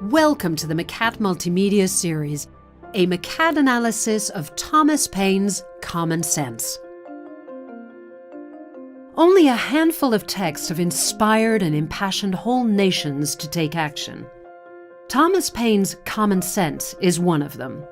Welcome to the McCat Multimedia Series, a McCat analysis of Thomas Paine's Common Sense. Only a handful of texts have inspired and impassioned whole nations to take action. Thomas Paine's Common Sense is one of them.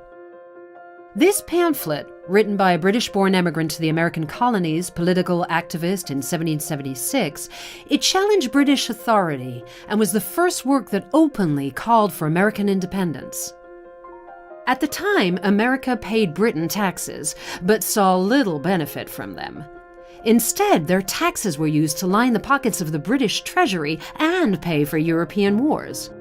This pamphlet, written by a British-born immigrant to the American colonies, political activist in 1776, it challenged British authority and was the first work that openly called for American independence. At the time, America paid Britain taxes, but saw little benefit from them. Instead, their taxes were used to line the pockets of the British treasury and pay for European wars.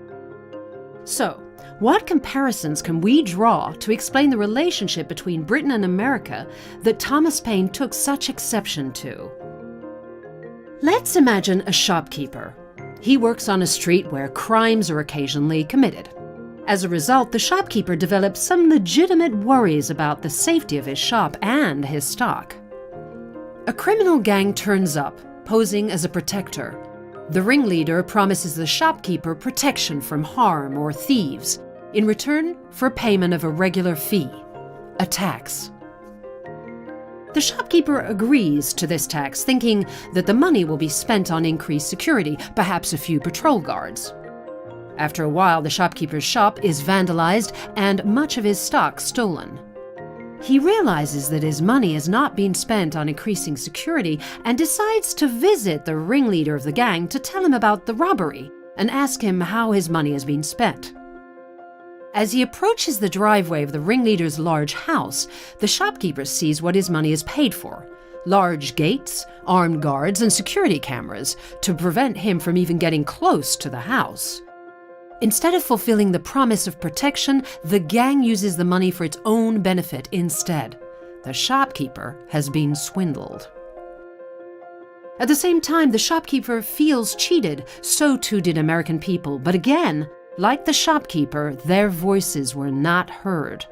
So, what comparisons can we draw to explain the relationship between Britain and America that Thomas Paine took such exception to? Let's imagine a shopkeeper. He works on a street where crimes are occasionally committed. As a result, the shopkeeper develops some legitimate worries about the safety of his shop and his stock. A criminal gang turns up, posing as a protector. The ringleader promises the shopkeeper protection from harm or thieves, in return for payment of a regular fee, a tax. The shopkeeper agrees to this tax, thinking that the money will be spent on increased security, perhaps a few patrol guards. After a while, the shopkeeper's shop is vandalized and much of his stock stolen. He realizes that his money has not been spent on increasing security and decides to visit the ringleader of the gang to tell him about the robbery and ask him how his money has been spent. As he approaches the driveway of the ringleader's large house, the shopkeeper sees what his money is paid for: large gates, armed guards, and security cameras to prevent him from even getting close to the house. Instead of fulfilling the promise of protection, the gang uses the money for its own benefit instead. The shopkeeper has been swindled. At the same time, the shopkeeper feels cheated. So too did American people. But again, like the shopkeeper, their voices were not heard.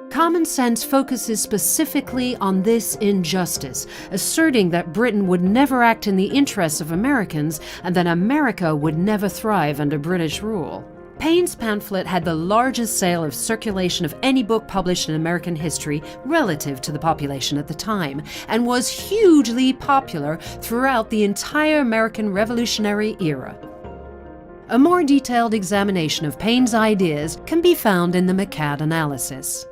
Common Sense focuses specifically on this injustice, asserting that Britain would never act in the interests of Americans and that America would never thrive under British rule. Paine's pamphlet had the largest sale of circulation of any book published in American history relative to the population at the time, and was hugely popular throughout the entire American Revolutionary era. A more detailed examination of Paine's ideas can be found in the McCat analysis.